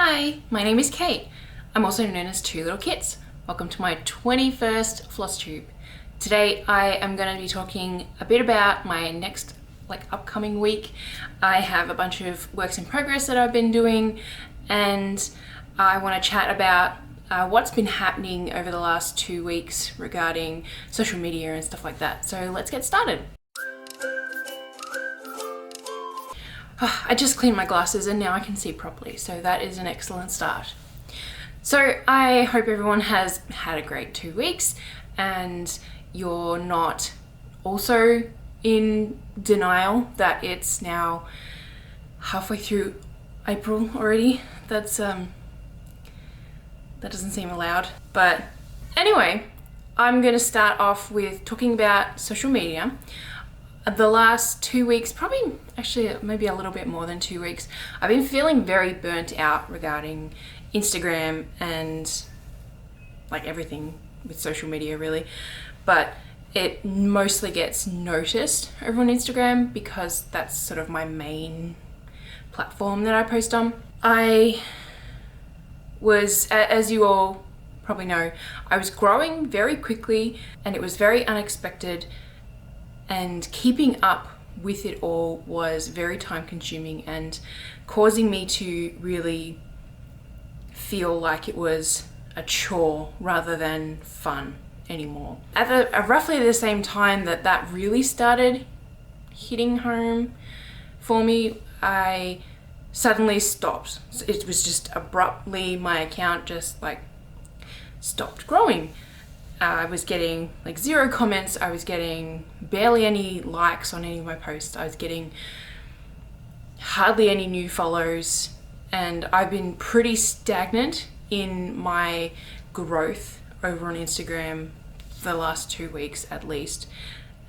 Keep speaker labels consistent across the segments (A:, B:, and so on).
A: Hi, my name is Kate. I'm also known as Two Little Kits. Welcome to my 21st FlossTube. Today I am going to be talking a bit about my next upcoming week. I have a bunch of works in progress that I've been doing, and I want to chat about what's been happening over the last 2 weeks regarding social media and stuff like that. So let's get started. I just cleaned my glasses and now I can see properly, so that is an excellent start. So I hope everyone has had a great 2 weeks and you're not also in denial that it's now halfway through April already. That doesn't seem allowed. But anyway, I'm going to start off with talking about social media. The last 2 weeks, probably actually maybe a little bit more than 2 weeks, I've been feeling very burnt out regarding Instagram and everything with social media really, but it mostly gets noticed over on Instagram because that's sort of my main platform that I post on. I was, as you all probably know, I was growing very quickly and it was very unexpected. And keeping up with it all was very time consuming and causing me to really feel like it was a chore rather than fun anymore. At roughly the same time that really started hitting home for me, I suddenly stopped. It was just abruptly, my account just stopped growing. I was getting 0 comments, I was getting barely any likes on any of my posts, I was getting hardly any new follows, and I've been pretty stagnant in my growth over on Instagram for the last 2 weeks at least.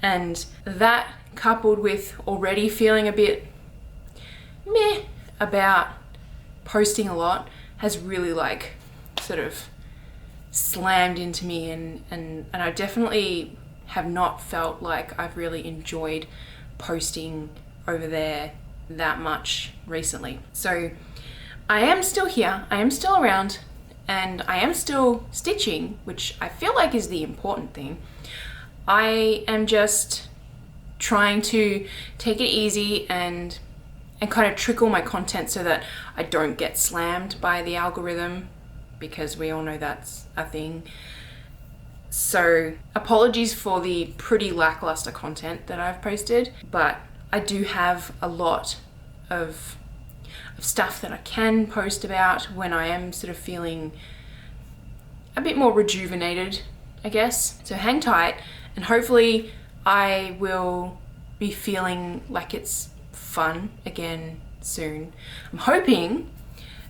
A: And that, coupled with already feeling a bit meh about posting a lot, has really sort of slammed into me, and I definitely have not felt like I've really enjoyed posting over there that much recently. So I am still here, I am still around, and I am still stitching, which I feel like is the important thing. I am just trying to take it easy and kind of trickle my content so that I don't get slammed by the algorithm, because we all know that's a thing. So apologies for the pretty lackluster content that I've posted, but I do have a lot of stuff that I can post about when I am sort of feeling a bit more rejuvenated, I guess. So hang tight, and hopefully I will be feeling like it's fun again soon. I'm hoping,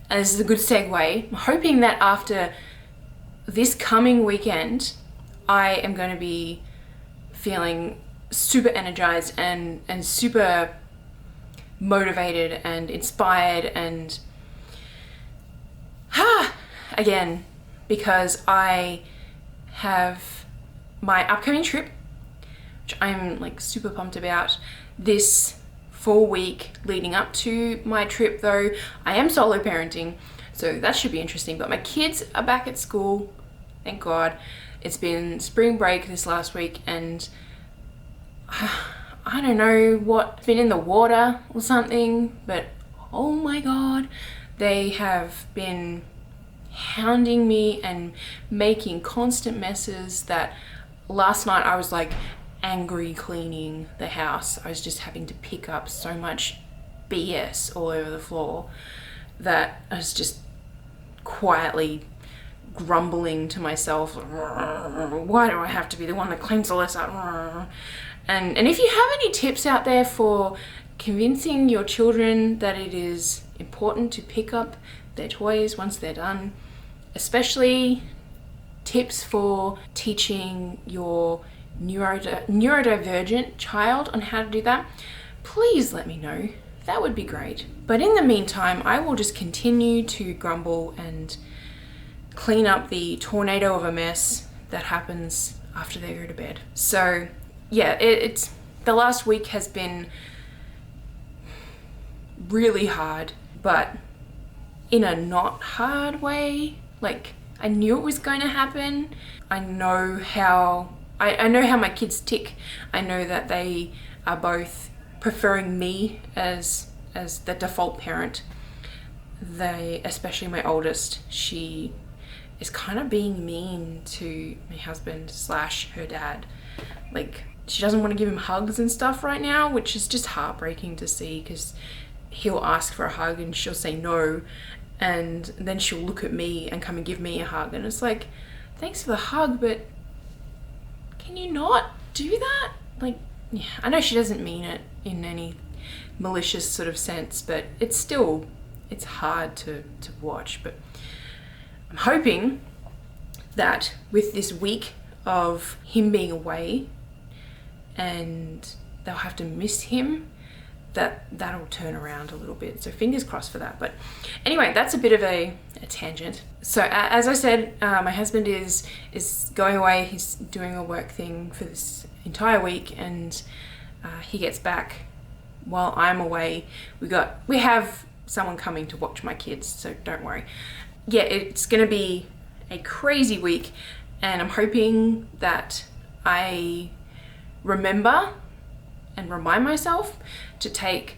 A: and this is a good segue, I'm hoping that after this coming weekend, I am going to be feeling super energized and super motivated and inspired and again, because I have my upcoming trip, which I'm super pumped about. This 4 week leading up to my trip though, I am solo parenting, so that should be interesting, but my kids are back at school, thank God. It's been spring break this last week, and I don't know what's been in the water or something, but oh my God, they have been hounding me and making constant messes that last night I was angry cleaning the house. I was just having to pick up so much BS all over the floor that I was just quietly grumbling to myself, why do I have to be the one that cleans all this up? And if you have any tips out there for convincing your children that it is important to pick up their toys once they're done, especially tips for teaching your neurodivergent child on how to do that, please let me know. That would be great. But in the meantime, I will just continue to grumble and clean up the tornado of a mess that happens after they go to bed. So yeah, it's the last week has been really hard, but in a not hard way. Like, I knew it was going to happen. I know how my kids tick. I know that they are both preferring me as the default parent. Especially my oldest, she is kind of being mean to my husband / her dad. Like, she doesn't want to give him hugs and stuff right now, which is just heartbreaking to see, because he'll ask for a hug and she'll say no, and then she'll look at me and come and give me a hug, and it's like, thanks for the hug, but can you not do that? Like, yeah, I know she doesn't mean it in any malicious sort of sense, but it's hard to watch. But I'm hoping that with this week of him being away, and they'll have to miss him, that'll turn around a little bit. So fingers crossed for that. But anyway, that's a bit of a tangent. So as I said, my husband is going away. He's doing a work thing for this entire week, and he gets back while I'm away. We have someone coming to watch my kids, so don't worry. Yeah, it's gonna be a crazy week, and I'm hoping that I remember and remind myself to take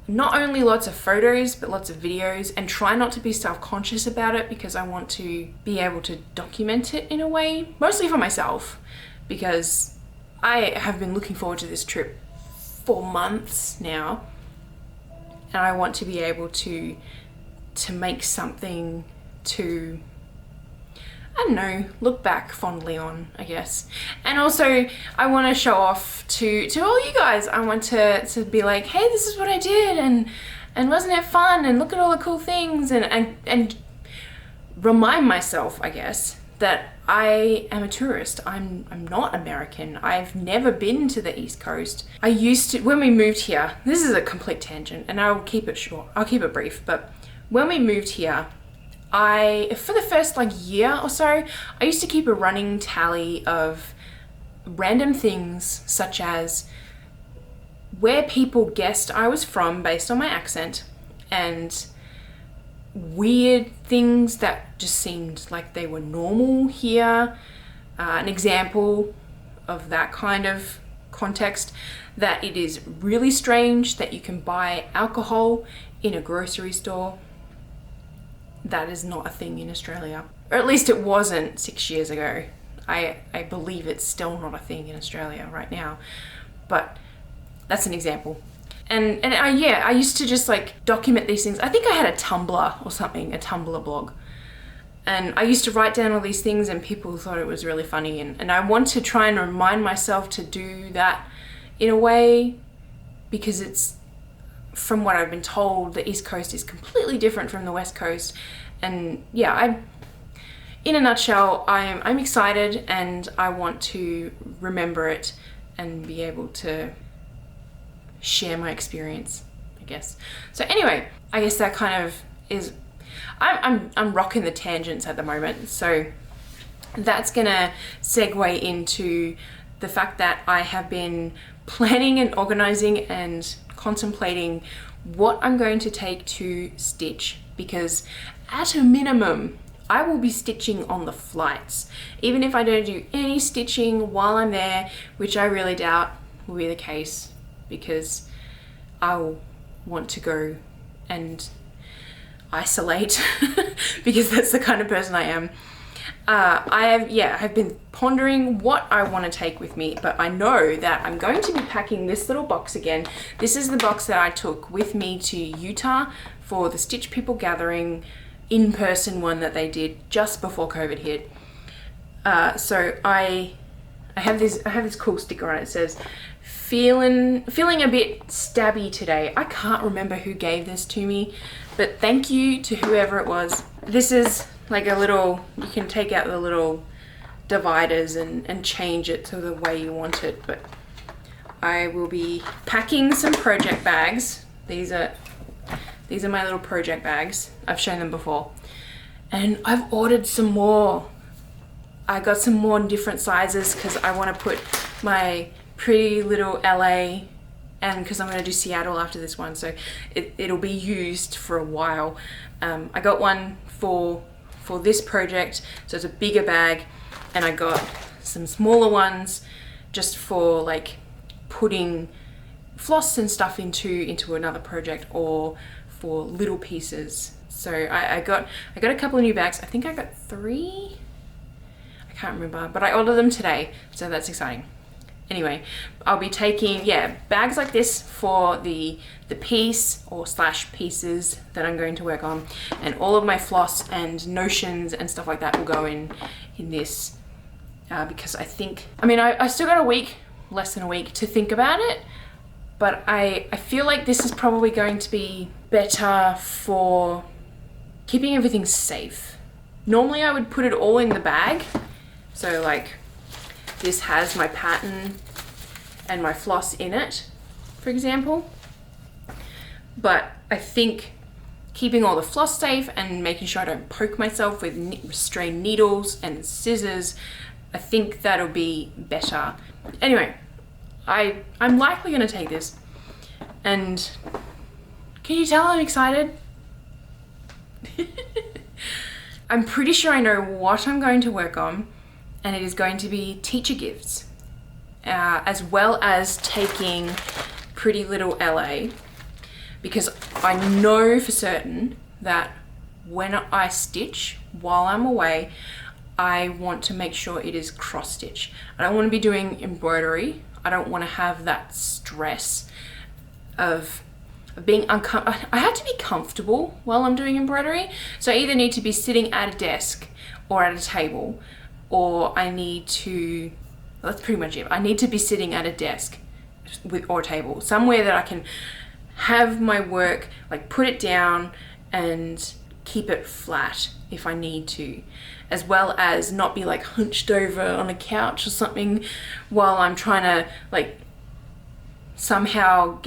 A: not only lots of photos but lots of videos, and try not to be self-conscious about it, because I want to be able to document it in a way, mostly for myself, because I have been looking forward to this trip for months now, and I want to be able to make something to, I don't know, look back fondly on, I guess. And also, I want to show off to all you guys. I want to be like, hey, this is what I did, and wasn't it fun, and look at all the cool things, and remind myself, I guess, that I am a tourist. I'm not American. I've never been to the East Coast. I used to, when we moved here, this is a complete tangent, and I'll keep it short. I'll keep it brief, but when we moved here, for the first year or so, I used to keep a running tally of random things, such as where people guessed I was from based on my accent, and weird things that just seemed like they were normal here. An example of that kind of context, that it is really strange that you can buy alcohol in a grocery store. That is not a thing in Australia, or at least it wasn't 6 years ago. I believe it's still not a thing in Australia right now, but that's an example. And I used to just document these things. I think I had a Tumblr or something, a Tumblr blog. And I used to write down all these things, and people thought it was really funny. And I want to try and remind myself to do that in a way, because it's, from what I've been told, the East Coast is completely different from the West Coast. And yeah, in a nutshell, I'm excited, and I want to remember it and be able to share my experience, I guess. So anyway, I guess that kind of is, I'm rocking the tangents at the moment. So that's gonna segue into the fact that I have been planning and organizing and contemplating what I'm going to take to stitch, because at a minimum, I will be stitching on the flights. Even if I don't do any stitching while I'm there, which I really doubt will be the case, because I'll want to go and isolate because that's the kind of person I am. I've been pondering what I want to take with me, but I know that I'm going to be packing this little box again. This is the box that I took with me to Utah for the Stitch People Gathering in-person one that they did just before COVID hit. So I have this cool sticker on it. It says, feeling a bit stabby today. I can't remember who gave this to me, but thank you to whoever it was. This is like a little, you can take out the little dividers and change it to the way you want it. But I will be packing some project bags. These are my little project bags. I've shown them before. And I've ordered some more. I got some more in different sizes because I want to put my pretty little LA and because I'm going to do Seattle after this one, so it'll be used for a while. I got one for this project, so it's a bigger bag, and I got some smaller ones just for like putting floss and stuff into another project, or for little pieces. So I got a couple of new bags. I think I got 3. I can't remember, but I ordered them today, so that's exciting. Anyway, I'll be taking, bags like this for the piece or / pieces that I'm going to work on, and all of my floss and notions and stuff like that will go in this, because I still got a week, less than a week to think about it, but I feel like this is probably going to be better for keeping everything safe. Normally I would put it all in the bag, so like this has my pattern and my floss in it, for example. But I think keeping all the floss safe and making sure I don't poke myself with stray needles and scissors, I think that'll be better. Anyway, I'm likely gonna take this, and can you tell I'm excited? I'm pretty sure I know what I'm going to work on, and it is going to be teacher gifts, as well as taking Pretty Little LA, because I know for certain that when I stitch while I'm away, I want to make sure it is cross stitch. I don't want to be doing embroidery. I don't want to have that stress of being uncomfortable. I have to be comfortable while I'm doing embroidery, so I either need to be sitting at a desk or at a table, or I need to, that's pretty much it. I need to be sitting at a desk or table, somewhere that I can have my work, like put it down and keep it flat if I need to, as well as not be like hunched over on a couch or something while I'm trying to like somehow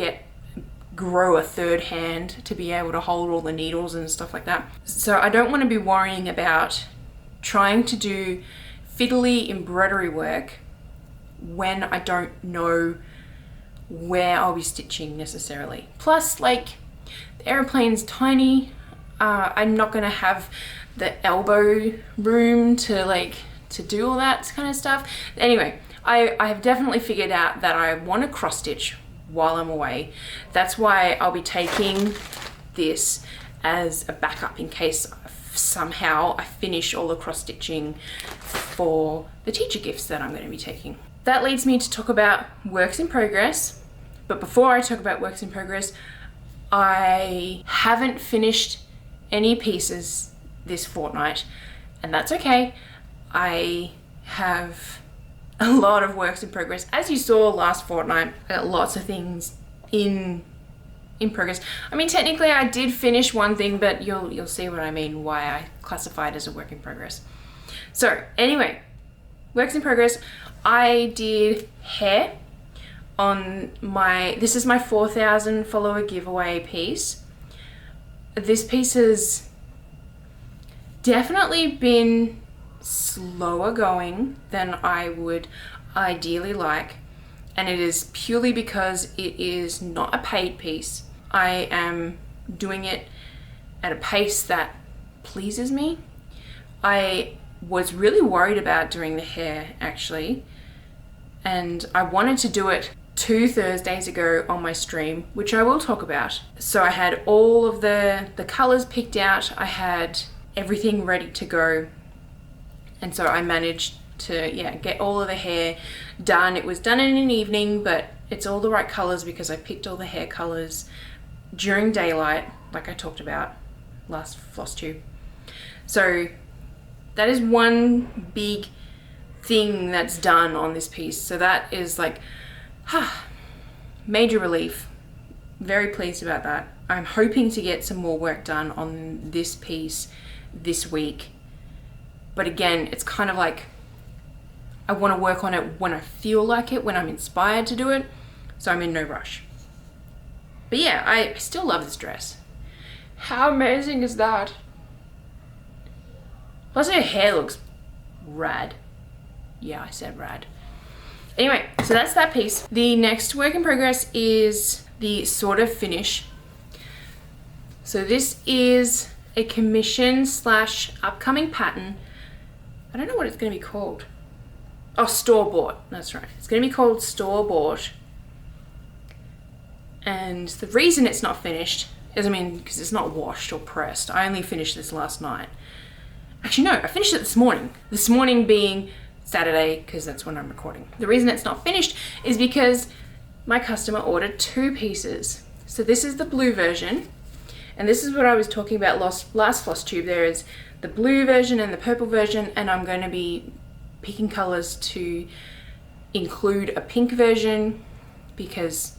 A: grow a third hand to be able to hold all the needles and stuff like that. So I don't want to be worrying about trying to do fiddly embroidery work when I don't know where I'll be stitching necessarily. Plus, like, the airplane's tiny. I'm not gonna have the elbow room to do all that kind of stuff. Anyway, I have definitely figured out that I want to cross stitch while I'm away. That's why I'll be taking this as a backup in case somehow I finish all the cross stitching for the teacher gifts that I'm going to be taking. That leads me to talk about works in progress. But before I talk about works in progress, I haven't finished any pieces this fortnight, and that's okay. I have a lot of works in progress. As you saw last fortnight, I got lots of things in progress. I mean, technically I did finish one thing, but you'll see what I mean, why I classify it as a work in progress. So anyway, works in progress. I did hair on this is my 4,000 follower giveaway piece. This piece has definitely been slower going than I would ideally like, and it is purely because it is not a paid piece. I am doing it at a pace that pleases me. I was really worried about doing the hair actually, and I wanted to do it 2 Thursdays ago on my stream, which I will talk about. So I had all of the colors picked out, I had everything ready to go, and so I managed to get all of the hair done. It was done in an evening, but it's all the right colors because I picked all the hair colors during daylight, like I talked about last FlossTube. So that is one big thing that's done on this piece. So that is like, major relief. Very pleased about that. I'm hoping to get some more work done on this piece this week. But again, it's kind of like, I want to work on it when I feel like it, when I'm inspired to do it. So I'm in no rush. But yeah, I still love this dress. How amazing is that? Plus her hair looks rad. Yeah, I said rad. Anyway, so that's that piece. The next work in progress is the sort of finish. So this is a commission / upcoming pattern. I don't know what it's going to be called. Oh, store-bought. That's right. It's going to be called store-bought. And the reason it's not finished is, because it's not washed or pressed. I only finished this last night. Actually, no, I finished it this morning. This morning being Saturday, because that's when I'm recording. The reason it's not finished is because my customer ordered 2 pieces. So this is the blue version, and this is what I was talking about last FlossTube. There is the blue version and the purple version, and I'm going to be picking colors to include a pink version because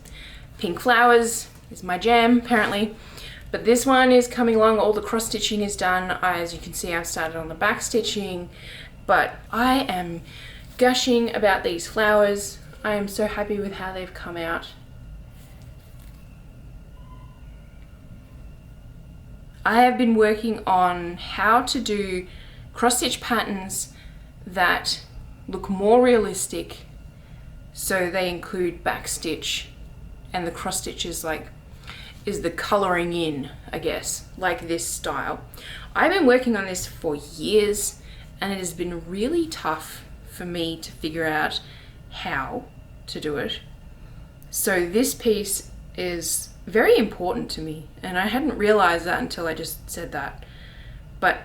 A: pink flowers is my jam, apparently. But this one is coming along. All the cross stitching is done. As you can see, I've started on the back stitching, but I am gushing about these flowers. I am so happy with how they've come out. I have been working on how to do cross stitch patterns that look more realistic, so they include back stitch, and the cross stitch is the coloring in, I guess, like this style. I've been working on this for years, and it has been really tough for me to figure out how to do it. So this piece is very important to me, and I hadn't realized that until I just said that. But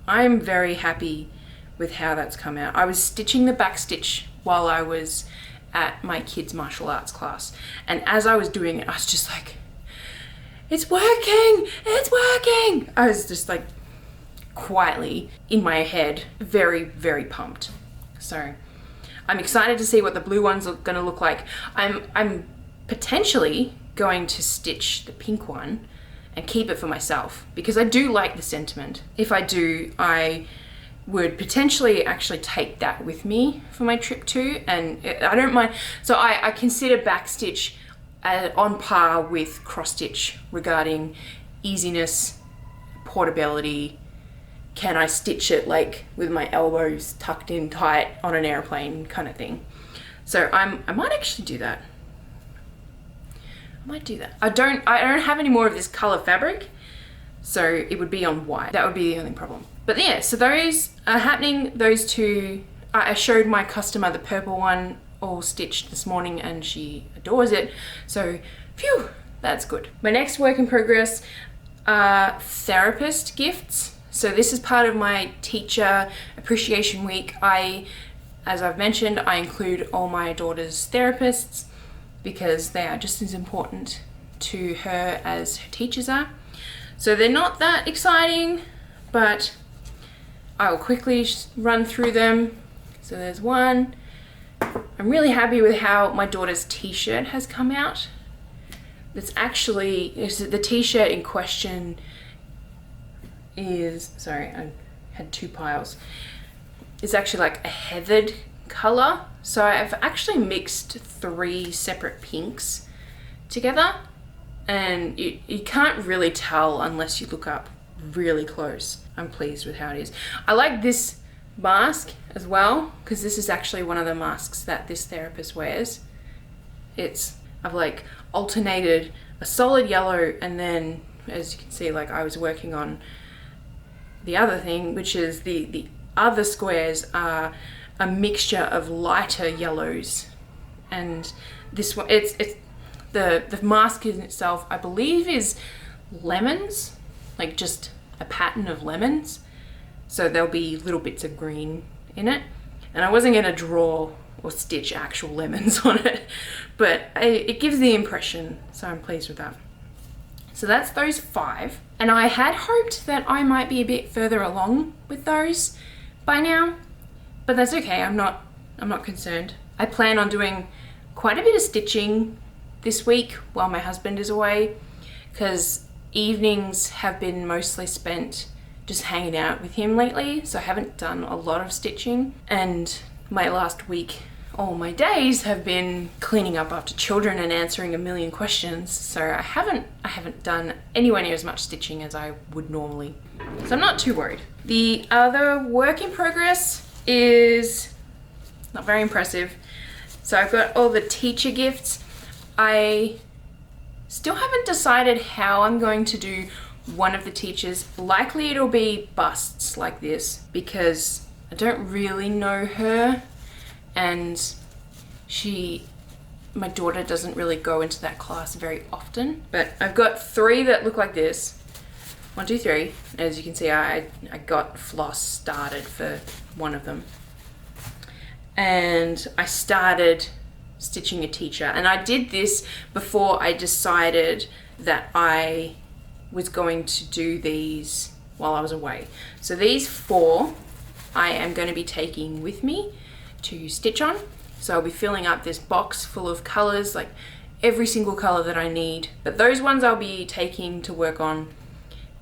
A: I'm very happy with how that's come out. I was stitching the back stitch while I was at my kids' martial arts class, and as I was doing it, I was just like, it's working, it's working. I was just like quietly in my head, very, very pumped. So I'm excited to see what the blue ones are going to look like. I'm potentially going to stitch the pink one and keep it for myself because I do like the sentiment. If I do, I would potentially actually take that with me for my trip too, and I don't mind. So I consider backstitch on par with cross stitch regarding easiness, portability. Can I stitch it like with my elbows tucked in tight on an airplane kind of thing? So I might actually do that. I might do that. I don't have any more of this color fabric, so it would be on white. That would be the only problem. But yeah, so those are happening. Those two, I showed my customer the purple one all stitched this morning and she adores it. So phew, that's good. My next work in progress are therapist gifts. So this is part of my teacher appreciation week. As I've mentioned, I include all my daughter's therapists because they are just as important to her as her teachers are. So they're not that exciting, but I will quickly run through them. So there's one. I'm really happy with how my daughter's t-shirt has come out. It's the t-shirt in question is, sorry, I had two piles. It's actually like a heathered color. So I've actually mixed 3 separate pinks together, and you can't really tell unless you look up really close. I'm pleased with how it is. I like this mask as well because this is actually one of the masks that this therapist wears. I've like alternated a solid yellow, and then as you can see, like I was working on the other thing, which is the other squares are a mixture of lighter yellows, and this one, it's the mask in itself, I believe, is lemons, like just a pattern of lemons. So there'll be little bits of green in it, and I wasn't going to draw or stitch actual lemons on it, but it gives the impression, so I'm pleased with that. So that's those 5, and I had hoped that I might be a bit further along with those by now, but that's okay. I'm not concerned. I plan on doing quite a bit of stitching this week while my husband is away, because evenings have been mostly spent just hanging out with him lately, so I haven't done a lot of stitching, and my last week, all my days have been cleaning up after children and answering a million questions, so I haven't done anywhere near as much stitching as I would normally. So I'm not too worried. The other work in progress is not very impressive. So I've got all the teacher gifts. I still haven't decided how I'm going to do one of the teachers. Likely it'll be busts like this because I don't really know her, and my daughter doesn't really go into that class very often. But I've got 3 that look like this. 1, 2, 3. As you can see, I got floss started for one of them. And I started stitching a teacher. And I did this before I decided that I was going to do these while I was away. So these 4 I am going to be taking with me to stitch on. So I'll be filling up this box full of colors, like every single color that I need. But those ones I'll be taking to work on,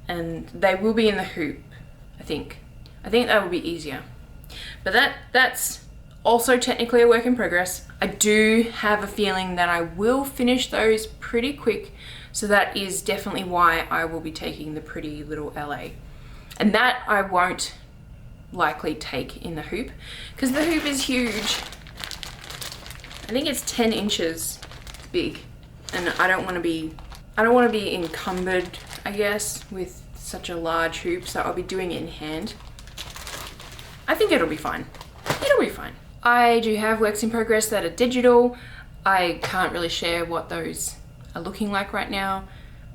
A: and they will be in the hoop, I think. I think that will be easier. But that's also technically a work in progress. I do have a feeling that I will finish those pretty quick, so that is definitely why I will be taking the Pretty Little LA. And that I won't likely take in the hoop, because the hoop is huge. I think it's 10 inches big, and I don't want to be encumbered, I guess, with such a large hoop, so I'll be doing it in hand. I think it'll be fine. It'll be fine. I do have works in progress that are digital. I can't really share what those are looking like right now,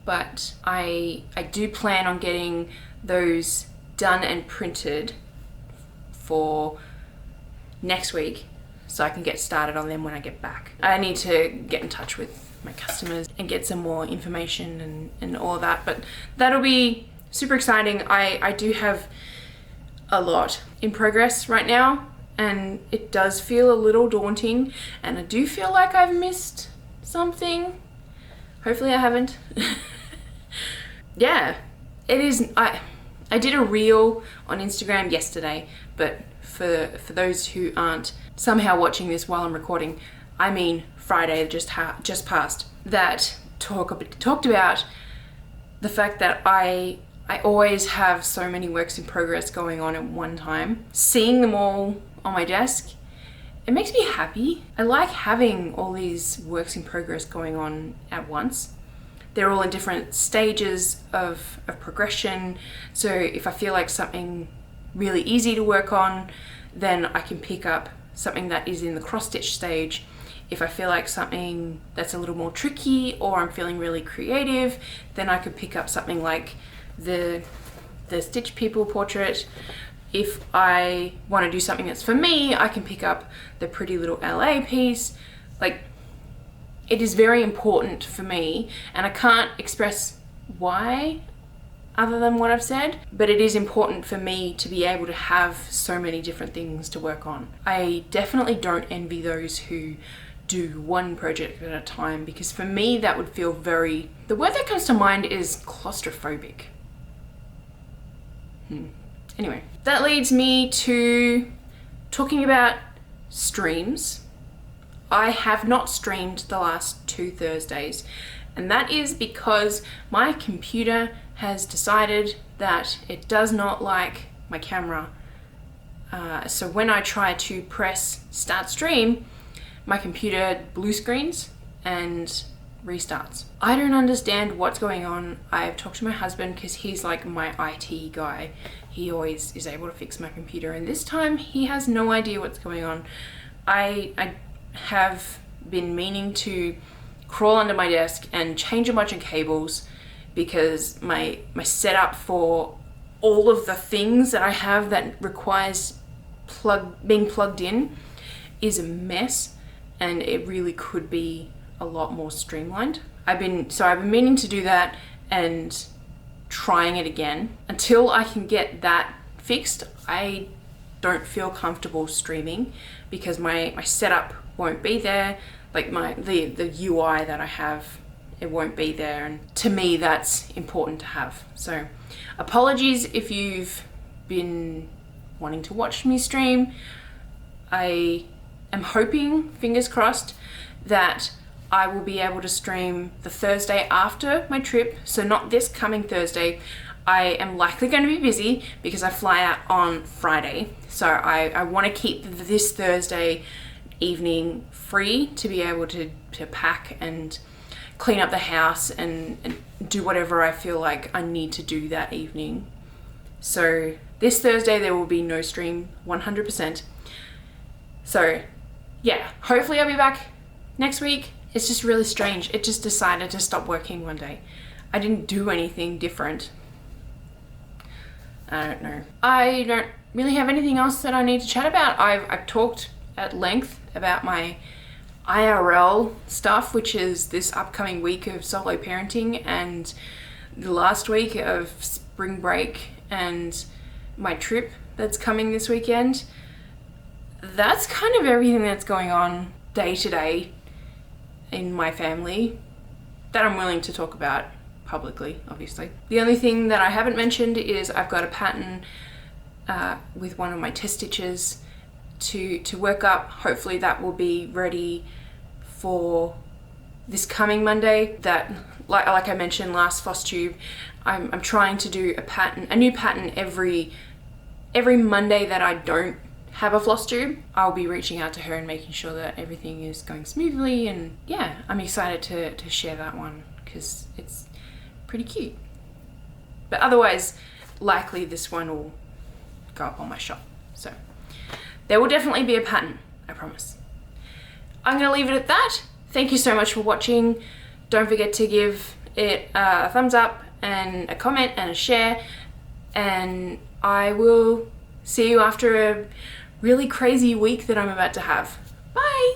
A: but I do plan on getting those done and printed for next week, so I can get started on them when I get back. I need to get in touch with my customers and get some more information and all of that, but that'll be super exciting. I do have a lot in progress right now, and it does feel a little daunting, and I do feel like I've missed something. Hopefully I haven't. Yeah, it is. I did a reel on Instagram yesterday, but for those who aren't somehow watching this while I'm recording, I mean Friday just passed, that talked about the fact that I always have so many works in progress going on at one time. Seeing them all on my desk, it makes me happy. I like having all these works in progress going on at once. They're all in different stages of progression. So if I feel like something really easy to work on, then I can pick up something that is in the cross stitch stage. If I feel like something that's a little more tricky, or I'm feeling really creative, then I could pick up something like the Stitch People portrait. If I want to do something that's for me, I can pick up the Pretty Little LA piece. Like, it is very important for me, and I can't express why other than what I've said, but it is important for me to be able to have so many different things to work on. I definitely don't envy those who do one project at a time, because for me that would feel very, the word that comes to mind is claustrophobic. Anyway, that leads me to talking about streams. I have not streamed the last 2 Thursdays, and that is because my computer has decided that it does not like my camera. So when I try to press start stream, my computer blue screens and restarts. I don't understand what's going on. I've talked to my husband, because he's like my IT guy. He always is able to fix my computer, and this time he has no idea what's going on. I have been meaning to crawl under my desk and change a bunch of cables, because my setup for all of the things that I have that requires being plugged in is a mess, and it really could be a lot more streamlined. I've been meaning to do that and trying it again. Until I can get that fixed, I don't feel comfortable streaming, because my setup won't be there. Like the UI that I have, it won't be there, and to me that's important to have. So apologies if you've been wanting to watch me stream. I am hoping, fingers crossed, that I will be able to stream the Thursday after my trip. So not this coming Thursday. I am likely going to be busy because I fly out on Friday. So I want to keep this Thursday evening free to be able to pack and clean up the house and do whatever I feel like I need to do that evening. So this Thursday there will be no stream, 100%. So yeah, hopefully I'll be back next week. It's just really strange. It just decided to stop working one day. I didn't do anything different. I don't know. I don't really have anything else that I need to chat about. I've talked at length about my IRL stuff, which is this upcoming week of solo parenting and the last week of spring break and my trip that's coming this weekend. That's kind of everything that's going on day to day in my family that I'm willing to talk about publicly, obviously. The only thing that I haven't mentioned is I've got a pattern with one of my test stitches to work up. Hopefully that will be ready for this coming Monday. That, like I mentioned last FlossTube, I'm trying to do a new pattern every Monday that I don't have a FlossTube. I'll be reaching out to her and making sure that everything is going smoothly, and yeah, I'm excited to share that one because it's pretty cute. But otherwise, likely this one will go up on my shop. So there will definitely be a pattern, I promise. I'm gonna leave it at that. Thank you so much for watching. Don't forget to give it a thumbs up and a comment and a share, and I will see you after a really crazy week that I'm about to have. Bye!